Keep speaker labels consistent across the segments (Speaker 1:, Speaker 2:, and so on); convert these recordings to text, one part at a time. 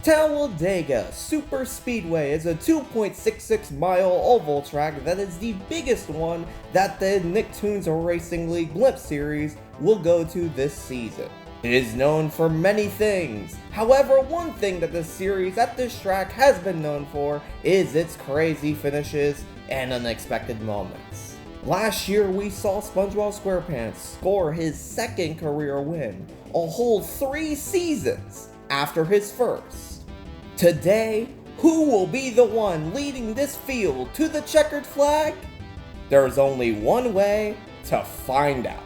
Speaker 1: Talladega Superspeedway is a 2.66-mile oval track that is the biggest one that the Nicktoons Racing League Blimp Series will go to this season. It is known for many things. However, one thing that the series at this track has been known for is its crazy finishes and unexpected moments. Last year, we saw SpongeBob SquarePants score his second career win, a whole 3 seasons after his first. Today, who will be the one leading this field to the checkered flag? There's only one way to find out.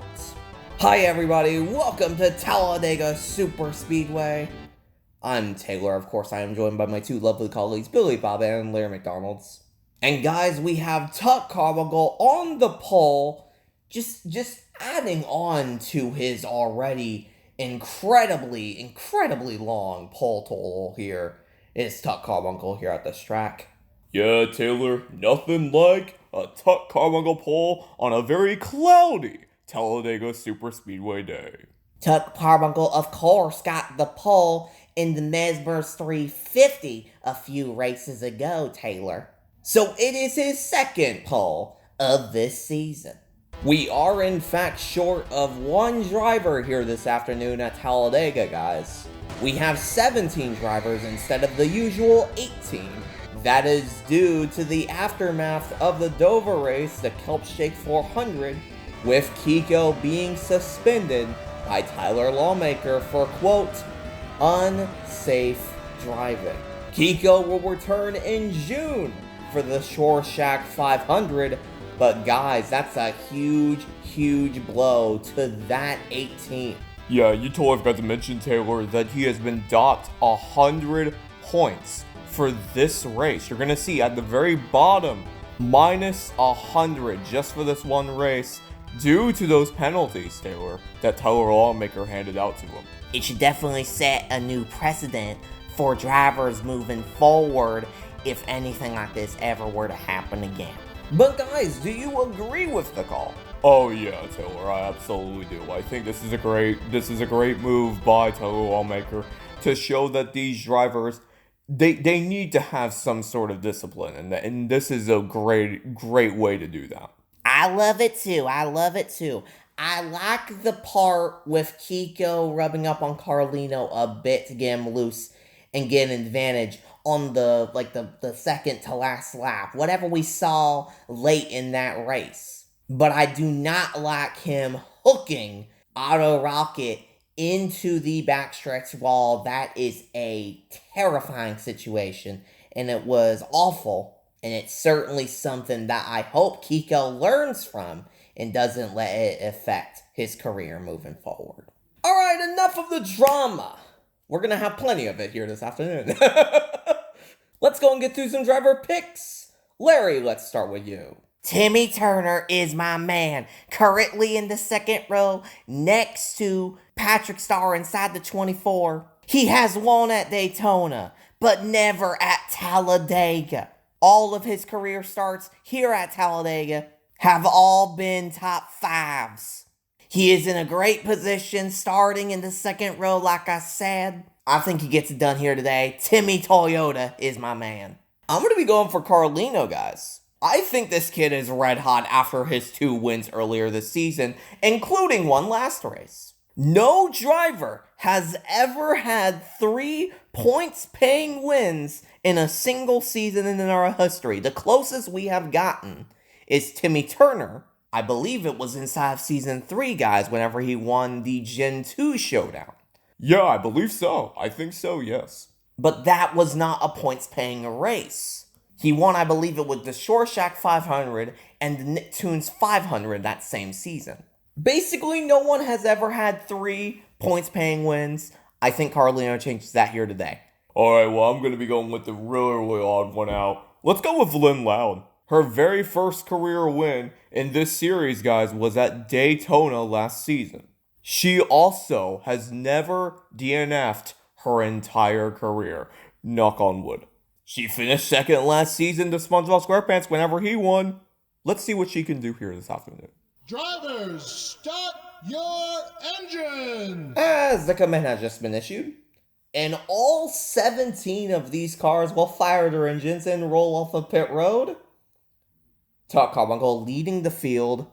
Speaker 1: Hi everybody, welcome to Talladega Superspeedway. I'm Taylor, of course I am joined by my two lovely colleagues, Billy Bob and Larry McDonald's. And guys, we have Tuck Carbuncle on the pole, just adding on to his already incredibly long pole total here. It's Tuck Carbuncle here at this track.
Speaker 2: Yeah, Taylor, nothing like a Tuck Carbuncle pole on a very cloudy Talladega Superspeedway day.
Speaker 3: Tuck Carbuncle, of course, got the pole in the Mesmer's 350 a few races ago, Taylor.
Speaker 1: So it is his second pole of this season. We are in fact short of one driver here this afternoon at Talladega, guys. We have 17 drivers instead of the usual 18. That is due to the aftermath of the Dover race, the Kelp Shake 400, with Kiko being suspended by Tyler Lawmaker for, quote, unsafe driving. Kiko will return in June for the Shore Shack 500, but guys, that's a huge blow to that 18.
Speaker 2: Yeah, you totally forgot to mention, Taylor, that he has been docked 100 points for this race. You're gonna see at the very bottom, minus 100 just for this one race, due to those penalties, Taylor, that Tyler Lawmaker handed out to him.
Speaker 3: It should definitely set a new precedent for drivers moving forward if anything like this ever were to happen again.
Speaker 1: But guys, do you agree with the call?
Speaker 2: Oh yeah, Taylor, I absolutely do. I think this is a great move by Tyler Lawmaker to show that these drivers, they need to have some sort of discipline, and this is a great way to do that.
Speaker 3: I love it too. I like the part with Kiko rubbing up on Carlino a bit to get him loose and get an advantage on the second to last lap, whatever we saw late in that race. But I do not like him hooking Auto Rocket into the backstretch wall. That is a terrifying situation, and it was awful, and it's certainly something that I hope Kiko learns from and doesn't let it affect his career moving forward.
Speaker 1: Alright, enough of the drama. We're gonna have plenty of it here this afternoon. Let's go and get through some driver picks. Larry, let's start with you.
Speaker 3: Timmy Turner is my man, currently in the second row next to Patrick Starr inside the 24. He has won at Daytona, but never at Talladega. All of his career starts here at Talladega have all been top 5s. He is in a great position starting in the second row, like I said. I think he gets it done here today. Timmy Toyota is my man.
Speaker 1: I'm going to be going for Carlino, guys. I think this kid is red hot after his 2 wins earlier this season, including one last race. No driver has ever had 3 points-paying wins in a single season in our history. The closest we have gotten is Timmy Turner. I believe it was inside of season 3, guys, whenever he won the Gen 2 showdown.
Speaker 2: Yeah, I believe so. I think so, yes.
Speaker 1: But that was not a points-paying race. He won, I believe it was the Shore Shack 500 and the Nicktoons 500 that same season. Basically, no one has ever had 3 points-paying wins. I think Carlino changes that here today.
Speaker 2: Alright, well, I'm going to be going with the really odd one out. Let's go with Lynn Loud. Her very first career win in this series, guys, was at Daytona last season. She also has never DNF'd her entire career. Knock on wood. She finished second last season to SpongeBob SquarePants whenever he won. Let's see what she can do here this afternoon.
Speaker 4: Drivers, start your engine!
Speaker 1: As the command has just been issued, And all 17 of these cars will fire their engines and roll off of pit road. Tuck Carbuncle leading the field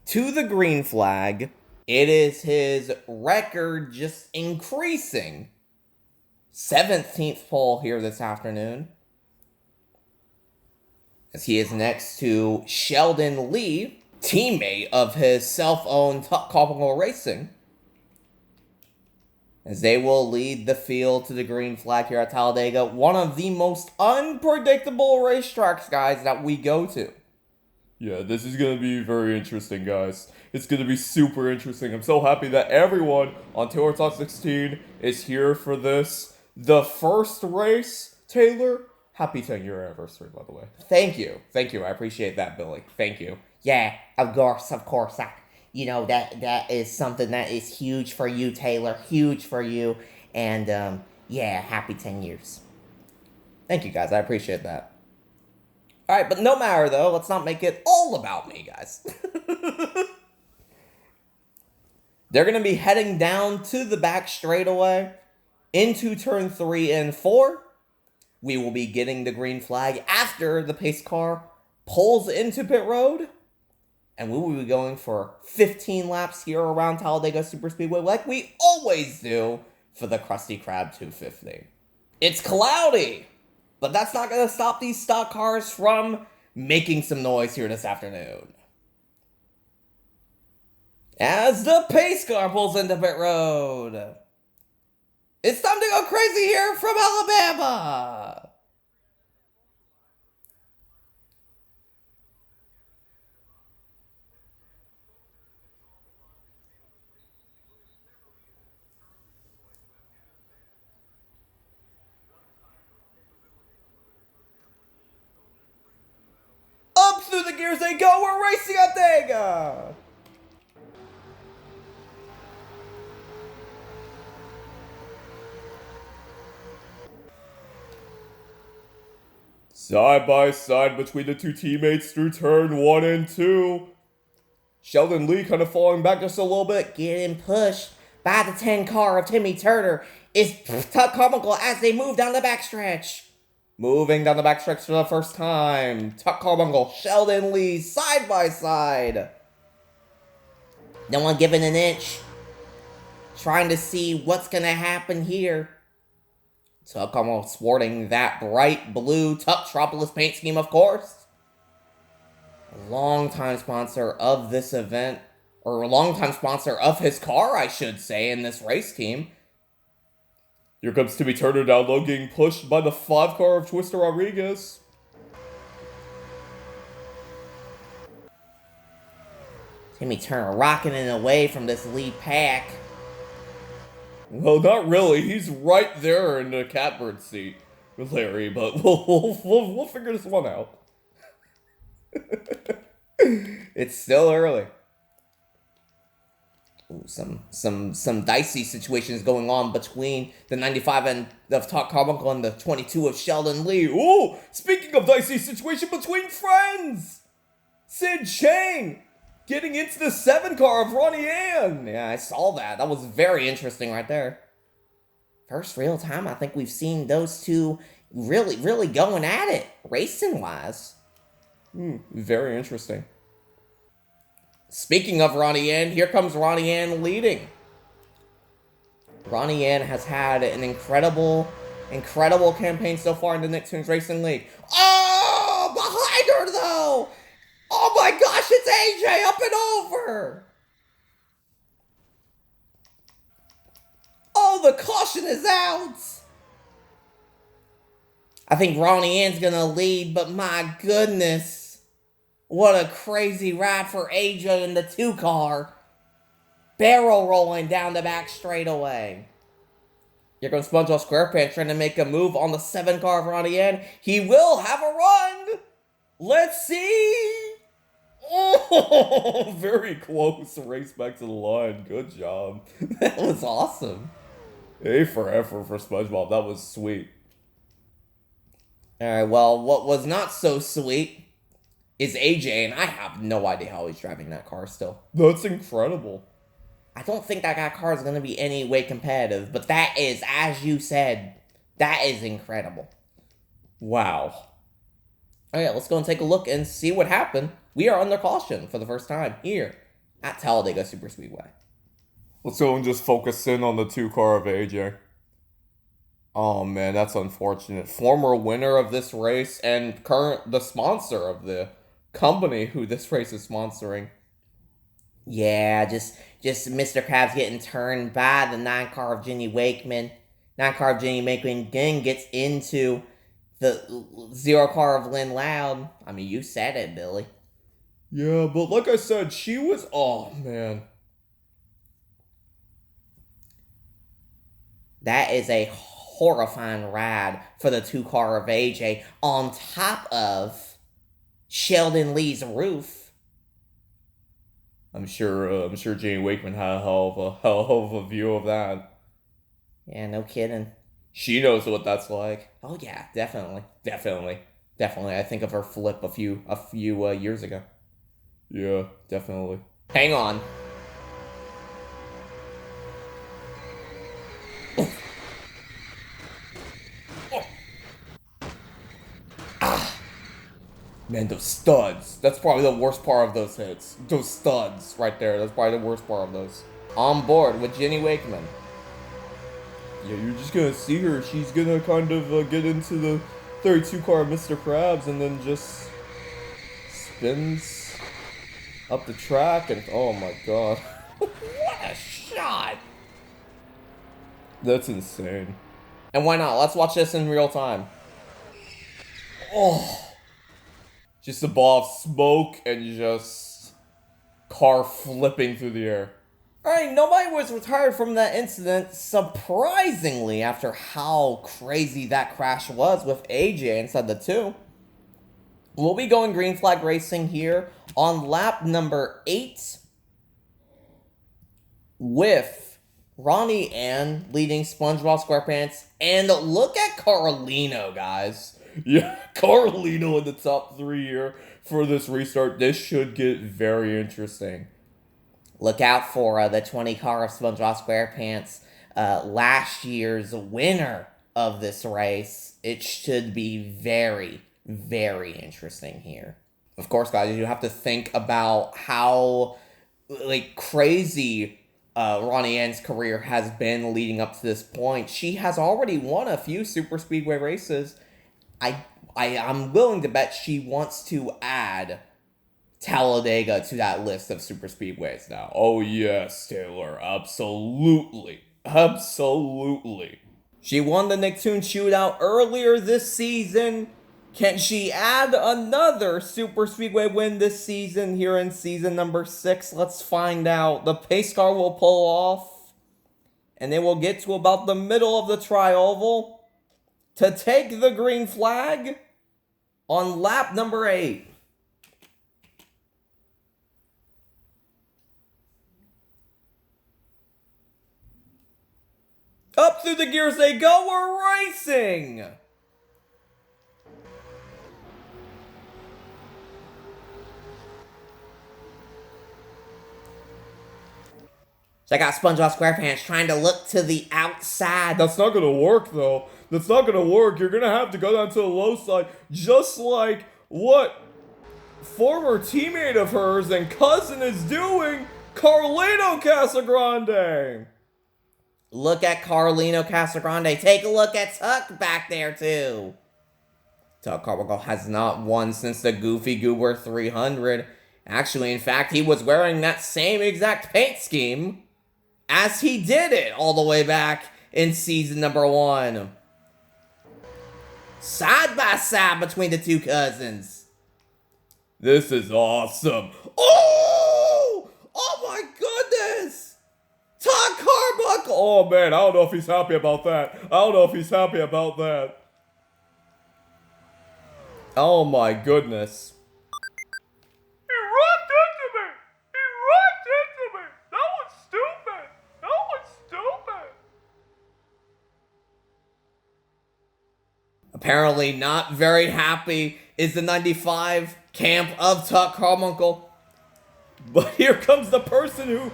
Speaker 1: to the green flag. It is his record just increasing. 17th pole here this afternoon. As he is next to Sheldon Lee, teammate of his self-owned Tuck Carbuncle Racing. As they will lead the field to the green flag here at Talladega, one of the most unpredictable racetracks, guys, that we go to.
Speaker 2: Yeah, this is going to be very interesting, guys. It's going to be super interesting. I'm so happy that everyone on Taylor Talk 16 is here for this. The first race, Taylor, happy 10-year anniversary, by the way.
Speaker 1: Thank you. Thank you. I appreciate that, Billy. Thank you. Yeah, of course. You know, that is something that is huge for you, Taylor. Huge for you. And, yeah, happy 10 years. Thank you, guys. I appreciate that. All right, but no matter, though. Let's not make it all about me, guys. They're going to be heading down to the back straightaway into turn 3 and 4. We will be getting the green flag after the pace car pulls into pit road. And we will be going for 15 laps here around Talladega Superspeedway like we always do for the Krusty Krab 250. It's cloudy, but that's not going to stop these stock cars from making some noise here this afternoon. As the pace car pulls into pit road. It's time to go crazy here from Alabama. Up through the gears they go. We're racing at Dega.
Speaker 2: Side by side between the two teammates through turn 1 and 2. Sheldon Lee kind of falling back just a little bit.
Speaker 3: Getting pushed by the 10 car of Timmy Turner is Tuck Carbuncle as they move down the backstretch.
Speaker 1: Moving down the backstretch for the first time. Tuck Carbuncle, Sheldon Lee, side by side.
Speaker 3: No one giving an inch. Trying to see what's going to happen here.
Speaker 1: Tuck Carbuncle sporting that bright blue Tucktropolis paint scheme, of course. A longtime sponsor of this event. Or a longtime sponsor of his car, I should say, in this race team.
Speaker 2: Here comes Timmy Turner down low, getting pushed by the 5 car of Twister Rodriguez.
Speaker 3: Timmy Turner rocking it away from this lead pack.
Speaker 2: Well, not really. He's right there in the catbird seat, Larry, but we'll figure this one out.
Speaker 1: It's still early. Ooh, some dicey situations going on between the 95 and of Tuck Carbuncle and the 22 of Sheldon Lee.
Speaker 2: Ooh, speaking of dicey situation between friends, Sid Chang getting into the 7 car of Ronnie Ann.
Speaker 1: Yeah, I saw that. That was very interesting right there.
Speaker 3: First real time I think we've seen those two really going at it, racing-wise.
Speaker 2: Very interesting.
Speaker 1: Speaking of Ronnie Ann, here comes Ronnie Ann leading. Ronnie Ann has had an incredible campaign so far in the Nicktoons Racing League. Oh, behind her though! Oh my gosh, it's AJ up and over! Oh, the caution is out! I think Ronnie Ann's gonna lead, but my goodness. What a crazy ride for AJ in the 2 car. Barrel rolling down the back straightaway. Here comes SpongeBob SquarePants trying to make a move on the 7 car of Ronnie Ann. He will have a run. Let's see.
Speaker 2: Oh, very close race back to the line. Good job.
Speaker 1: That was awesome.
Speaker 2: A for effort for SpongeBob. That was sweet.
Speaker 1: Alright, well, what was not so sweet is AJ, and I have no idea how he's driving that car still.
Speaker 2: That's incredible.
Speaker 3: I don't think that car is going to be any way competitive, but that is, as you said, that is incredible. Wow. Alright, let's go and take a look and see what happened. We are under caution for the first time here at Talladega Superspeedway.
Speaker 2: Let's go and just focus in on the 2-car of AJ. Oh man, that's unfortunate. Former winner of this race and the sponsor of the company who this race is sponsoring.
Speaker 3: Yeah, just Mr. Krabs getting turned by the 9-car of Jenny Wakeman. 9-car of Jenny Wakeman again gets into the 0-car of Lynn Loud. I mean, you said it, Billy.
Speaker 2: Yeah, but like I said, she was... Oh, man.
Speaker 3: That is a horrifying ride for the 2-car of AJ on top of Sheldon Lee's roof.
Speaker 2: I'm sure Jenny Wakeman had a hell of a view of that.
Speaker 3: Yeah, no kidding.
Speaker 2: She knows what that's like.
Speaker 3: Oh yeah, definitely. I think of her flip a few years ago.
Speaker 2: Yeah, definitely.
Speaker 3: Hang on.
Speaker 2: Man, those studs. That's probably the worst part of those hits. Those studs right there. That's probably the worst part of those.
Speaker 3: On board with Jenny Wakeman.
Speaker 2: Yeah, you're just gonna see her. She's gonna kind of get into the 32 car of Mr. Krabs and then just spins up the track and oh my god.
Speaker 3: What a shot!
Speaker 2: That's insane.
Speaker 3: And why not? Let's watch this in real time.
Speaker 2: Oh. Just a ball of smoke and just car flipping through the air.
Speaker 3: Alright, nobody was retired from that incident, surprisingly, after how crazy that crash was with AJ inside the 2. We'll be going green flag racing here on lap number 8 with Ronnie Ann leading SpongeBob SquarePants. And look at Carlino, guys.
Speaker 2: Yeah, Carlino in the top 3 here for this restart. This should get very interesting.
Speaker 3: Look out for the 20 car of SpongeBob SquarePants, last year's winner of this race. It should be very, very interesting here. Of course, guys, you have to think about how crazy Ronnie Ann's career has been leading up to this point. She has already won a few super speedway races. I'm willing to bet she wants to add Talladega to that list of super speedways now.
Speaker 2: Oh yes, Taylor, absolutely. Absolutely.
Speaker 3: She won the Nicktoons Shootout earlier this season. Can she add another super speedway win this season here in season number 6? Let's find out. The pace car will pull off, and they will get to about the middle of the tri-oval to take the green flag on lap number 8. Up through the gears they go, we're racing! Check out SpongeBob SquarePants trying to look to the outside.
Speaker 2: That's not gonna work though. That's not gonna work. You're gonna have to go down to the low side, just like what former teammate of hers and cousin is doing, Carlino Casagrande.
Speaker 3: Look at Carlino Casagrande. Take a look at Tuck back there too. Tuck Carmichael has not won since the Goofy Goober 300. Actually, in fact, he was wearing that same exact paint scheme as he did it all the way back in season number 1. Side by side between the two cousins.
Speaker 2: This is awesome. Oh! Oh my goodness!
Speaker 3: Todd Carbuckle!
Speaker 2: Oh man, I don't know if he's happy about that. Oh my goodness.
Speaker 4: He rocked into me! That was stupid!
Speaker 3: Apparently not very happy is the 95 camp of Tuck Carmichael.
Speaker 2: But here comes the person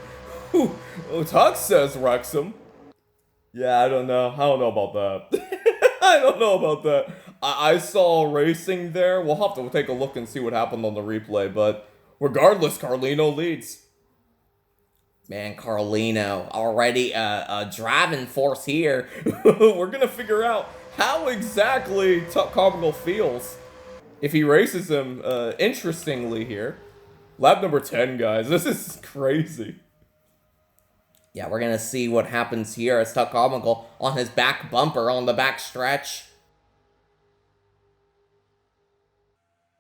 Speaker 2: Oh, Tuck says Wrexham. Yeah, I don't know. I don't know about that. I don't know about that. I saw racing there. We'll have to take a look and see what happened on the replay. But regardless, Carlino leads.
Speaker 3: Man, Carlino already a driving force here.
Speaker 2: We're going to figure out how exactly Tuck Carmichael feels if he races him, interestingly here. Lap number 10, guys. This is crazy.
Speaker 3: Yeah, we're going to see what happens here as Tuck Carmichael on his back bumper on the back stretch.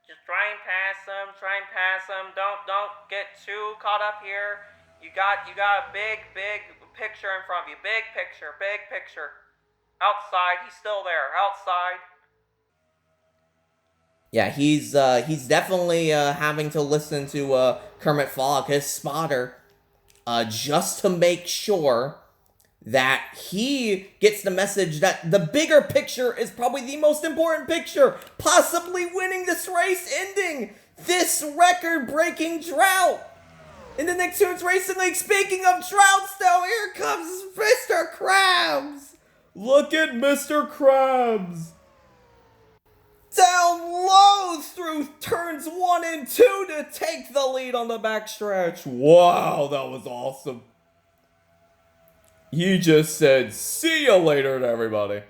Speaker 5: Just try and pass him. Don't get too caught up here. You got a big picture in front of you. Big picture. Outside, he's still there. Outside.
Speaker 3: Yeah, he's definitely having to listen to Kermit Fogg, his spotter, just to make sure that he gets the message that the bigger picture is probably the most important picture, possibly winning this race, ending this record-breaking drought in the Nicktoons Racing League. Speaking of droughts, though, here comes Mr. Krabs.
Speaker 2: Look at Mr. Krabs.
Speaker 3: Down low through turns 1 and 2 to take the lead on the backstretch.
Speaker 2: Wow, that was awesome. He just said, see you later to everybody.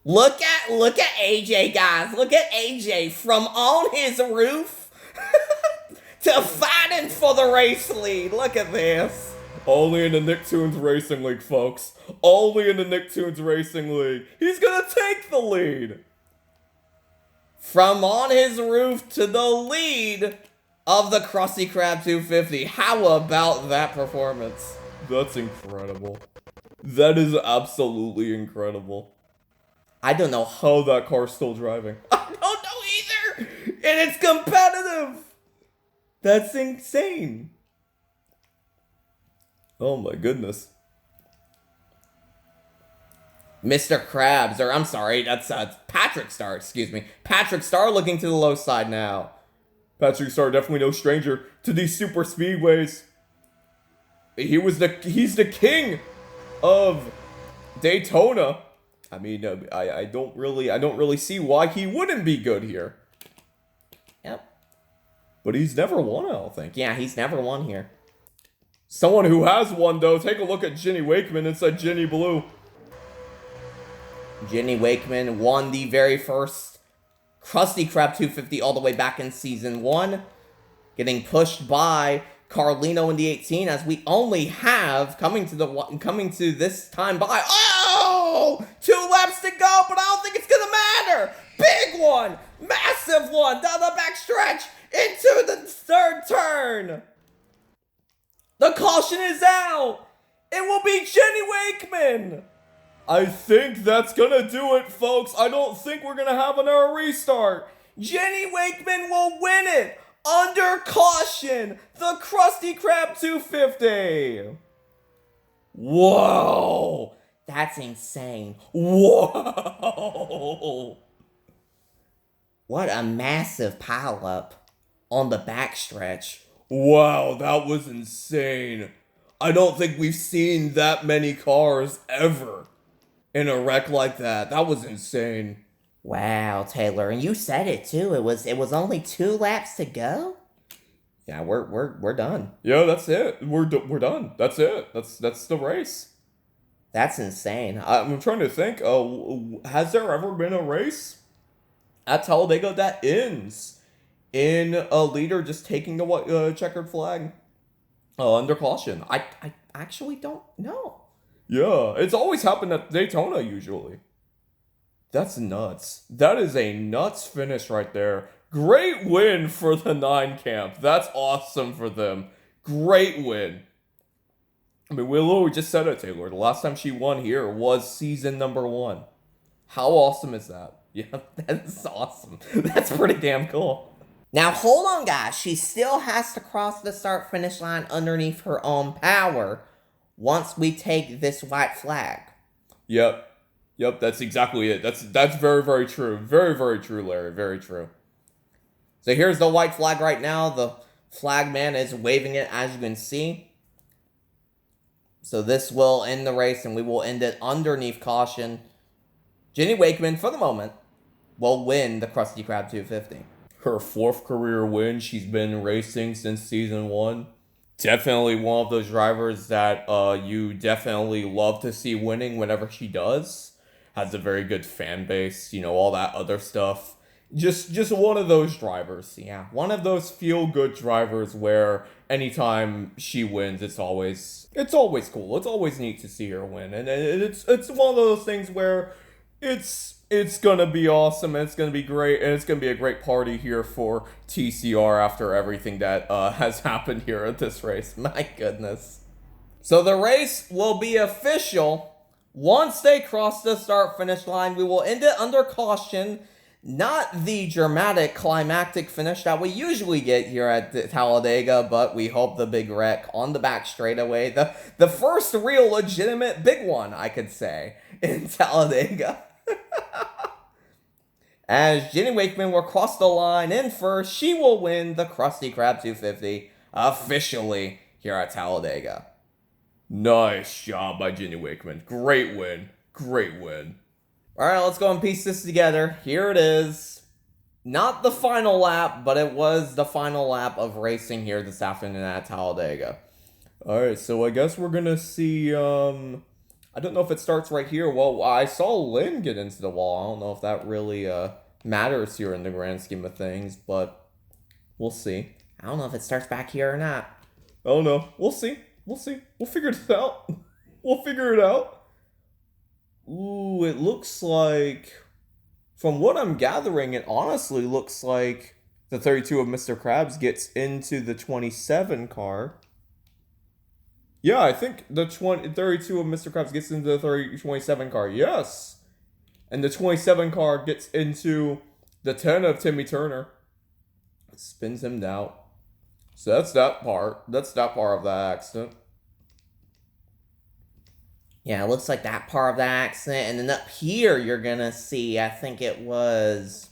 Speaker 3: Look at AJ, guys. Look at AJ from on his roof to fighting for the race lead. Look at this.
Speaker 2: Only in the Nicktoons Racing League, folks. Only in the Nicktoons Racing League. He's gonna take the lead.
Speaker 3: From on his roof to the lead of the Krusty Krab 250. How about that performance?
Speaker 2: That's incredible. That is absolutely incredible.
Speaker 3: I don't know
Speaker 2: how that car's still driving.
Speaker 3: I don't know either. And it's competitive.
Speaker 2: That's insane. Oh my goodness.
Speaker 3: Mr. Krabs, or I'm sorry, that's Patrick Star, excuse me. Patrick Star looking to the low side now.
Speaker 2: Patrick Star, definitely no stranger to these super speedways. He's the king of Daytona. I mean, I don't really see why he wouldn't be good here.
Speaker 3: Yep.
Speaker 2: But he's never won, I don't think.
Speaker 3: Yeah, he's never won here.
Speaker 2: Someone who has won, though, take a look at Jenny Wakeman inside Jenny Blue.
Speaker 3: Jenny Wakeman won the very first Krusty Krab 250 all the way back in Season 1. Getting pushed by Carlino in the 18 as we only have, coming to this time by, oh! 2 laps to go, but I don't think it's gonna matter! Big one! Massive one! Down the back stretch! Into the third turn! The caution is out! It will be Jenny Wakeman!
Speaker 2: I think that's gonna do it, folks. I don't think we're gonna have another restart.
Speaker 3: Jenny Wakeman will win it under caution. The Krusty Krab 250.
Speaker 2: Whoa.
Speaker 3: That's insane.
Speaker 2: Whoa.
Speaker 3: What a massive pileup on the backstretch.
Speaker 2: Wow, that was insane. I don't think we've seen that many cars ever in a wreck like that. That was insane.
Speaker 3: Wow, Taylor, and you said it too. It was only 2 laps to go. Yeah, we're done.
Speaker 2: Yeah, that's it. We're done. That's it. That's the race.
Speaker 3: That's insane.
Speaker 2: I'm trying to think. Has there ever been a race at Talladega that ends in a leader just taking the checkered flag under caution?
Speaker 3: I actually don't know.
Speaker 2: Yeah, it's always happened at Daytona usually. That's nuts. That is a nuts finish right there. Great win for the 9 camp. That's awesome for them. Great win. I mean, we just said it, Taylor. The last time she won here was season number 1. How awesome is that? Yeah, that's awesome. That's pretty damn cool.
Speaker 3: Now, hold on, guys. She still has to cross the start-finish line underneath her own power once we take this white flag.
Speaker 2: Yep, that's exactly it. That's very, very true. Very, very true, Larry. Very true.
Speaker 3: So here's the white flag right now. The Flagman is waving it, as you can see. So this will end the race, and we will end it underneath caution. Jenny Wakeman, for the moment, will win the Krusty Krab 250.
Speaker 2: Her 4th career win. She's been racing since season 1. Definitely one of those drivers that you definitely love to see winning whenever she does. Has a very good fan base, you know, all that other stuff. Just one of those drivers. Yeah, one of those feel-good drivers where anytime she wins, it's always cool. It's always neat to see her win. And it's one of those things where it's gonna be awesome, and it's gonna be great, and it's gonna be a great party here for TCR after everything that has happened here at this race. My goodness.
Speaker 3: So the race will be official once they cross the start-finish line. We will end it under caution. Not the dramatic climactic finish that we usually get here at Talladega, but we hope the big wreck on the back straightaway. The first real legitimate big one, I could say, in Talladega. As Jenny Wakeman will cross the line in first, she will win the Krusty Krab 250 officially here at Talladega.
Speaker 2: Nice job by Jenny Wakeman. Great win. Great win.
Speaker 3: Alright, let's go and piece this together. Here it is. Not the final lap, but it was the final lap of racing here this afternoon at Talladega.
Speaker 2: Alright, so I guess we're gonna see, I don't know if it starts right here. Well, I saw Lynn get into the wall. I don't know if that really matters here in the grand scheme of things, but we'll see.
Speaker 3: I don't know if it starts back here or not.
Speaker 2: I don't know. We'll see. We'll see. We'll figure it out. We'll figure it out. Ooh, it looks like, from what I'm gathering, it honestly looks like the 32 of Mr. Krabs gets into the 27 car. Yeah, I think the 32 of Mr. Krabs gets into the 27 car. Yes. And the 27 car gets into the 10 of Timmy Turner. Spins him out. So that's that part. That's that part of that accident.
Speaker 3: Yeah, it looks like that part of that accident. And then up here, you're going to see, I think it was...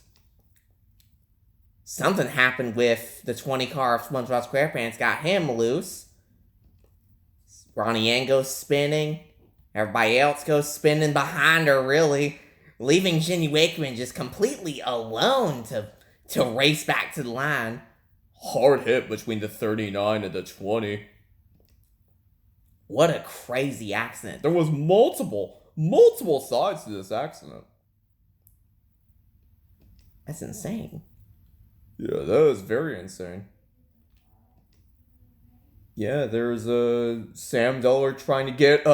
Speaker 3: something happened with the 20 car of SpongeBob SquarePants. Got him loose. Ronnie Ann goes spinning. Everybody else goes spinning behind her, really. Leaving Jenny Wakeman just completely alone to race back to the line.
Speaker 2: Hard hit between the 39 and the 20.
Speaker 3: What a crazy accident.
Speaker 2: There was multiple sides to this accident.
Speaker 3: That's insane.
Speaker 2: Yeah, that is very insane. Yeah, there's Sam Dollar trying to get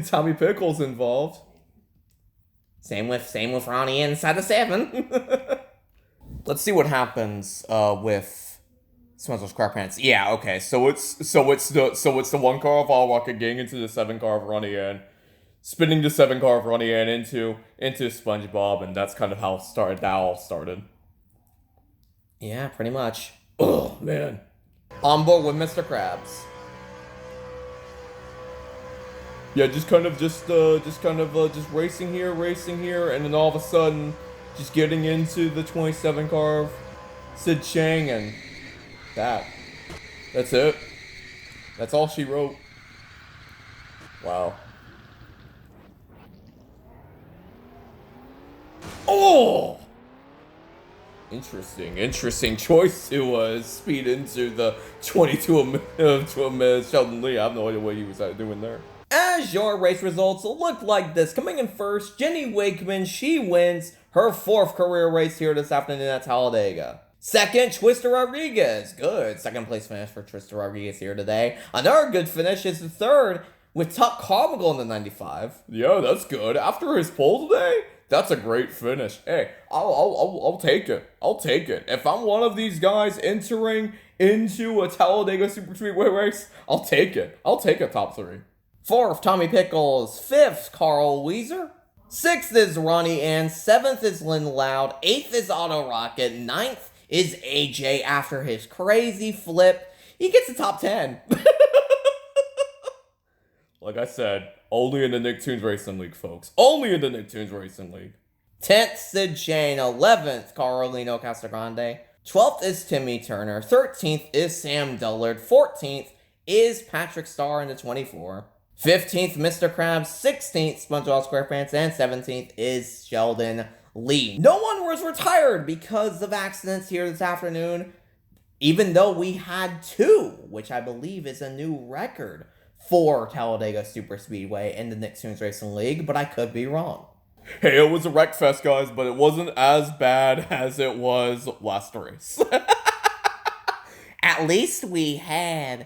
Speaker 2: Tommy Pickles involved.
Speaker 3: Same with Ronnie inside the 7.
Speaker 2: Let's see what happens with SpongeBob SquarePants. Yeah, okay. So it's the 1 car of All Rocket getting into the 7 car of Ronnie Ann, spinning the 7 car of Ronnie Ann into SpongeBob, and that's kind of how that all started.
Speaker 3: Yeah, pretty much.
Speaker 2: Oh man.
Speaker 3: On board with Mr. Krabs.
Speaker 2: Yeah, just racing here, and then all of a sudden, just getting into the 27 car of Sid Chang, and that's it. That's all she wrote. Wow. Oh! Interesting choice to speed into the 22 of Sheldon Lee. I have no idea what he was doing there.
Speaker 3: As your race results look like this, coming in first, Jenny Wakeman, she wins her 4th career race here this afternoon at Talladega. Second, Twister Rodriguez. Good second place finish for Twister Rodriguez here today. Another good finish is the 3rd with Tuck Carmichael in the 95.
Speaker 2: Yeah, that's good. After his pole today, that's a great finish. Hey, I'll take it. I'll take it. If I'm one of these guys entering into a Talladega Superspeedway race, I'll take it. I'll take a top 3.
Speaker 3: 4th, Tommy Pickles. 5th, Carl Weezer. 6th is Ronnie Ann. 7th is Lynn Loud. 8th is Auto Rocket. 9th is AJ after his crazy flip. He gets the top 10.
Speaker 2: Like I said, only in the Nicktoons Racing League, folks. Only in the Nicktoons Racing League.
Speaker 3: 10th, Sid Shane. 11th, Carolino Casagrande. 12th is Timmy Turner. 13th is Sam Dullard. 14th is Patrick Starr in the 24. 15th, Mr. Krab. 16th, SpongeBob SquarePants. And 17th is Sheldon Lee. No one was retired because of accidents here this afternoon, even though we had 2, which I believe is a new record for Talladega Superspeedway and the Nicktoons Racing League, but I could be wrong.
Speaker 2: Hey, it was a wreck fest, guys, but it wasn't as bad as it was last race.
Speaker 3: At least we had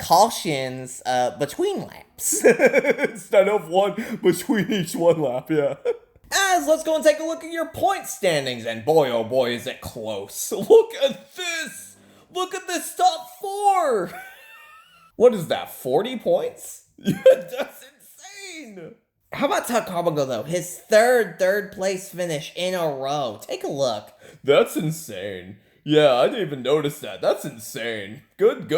Speaker 3: cautions between laps.
Speaker 2: Instead of one between each one lap, yeah.
Speaker 1: As let's go and take a look at your point standings, and boy oh boy is it close. Look at this! Look at this top 4! What is that, 40 points? Yeah, that's insane!
Speaker 3: How about Tuck Carmichael, though? His third place finish in a row. Take a look.
Speaker 2: That's insane. Yeah, I didn't even notice that. That's insane. Good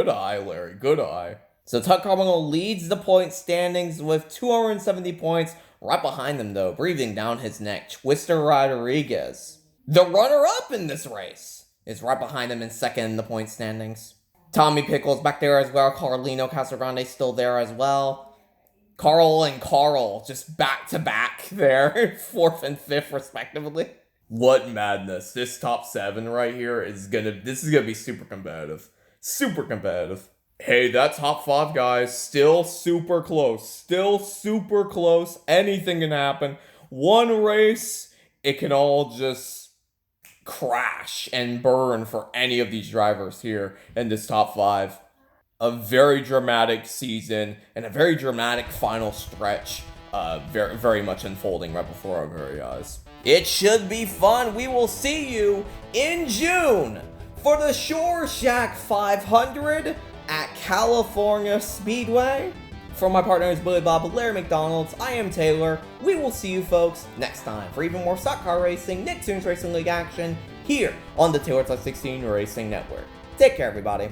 Speaker 2: eye, Larry. Good eye.
Speaker 1: So Tuck Carmichael leads the point standings with 270 points. Right behind him, though, breathing down his neck, Twister Rodriguez. The runner-up in this race is right behind him in second in the point standings. Tommy Pickles back there as well. Carlino Casagrande still there as well. Carl and Carl just back-to-back there, 4th and 5th respectively.
Speaker 2: What madness. This top 7 right here is gonna be super competitive. Super competitive. Hey, that top 5, guys, still super close. Still super close. Anything can happen. One race, it can all just crash and burn for any of these drivers here in this top 5. A very dramatic season and a very dramatic final stretch. Very much unfolding right before our very eyes.
Speaker 1: It should be fun. We will see you in June for the Shore Shack 500 at California Speedway. For my partners Billy Bob and Larry McDonald's, I am Taylor. We will see you folks next time for even more stock car racing, Nicktoons Racing League action here on the Taylor 16 Racing Network. Take care, everybody.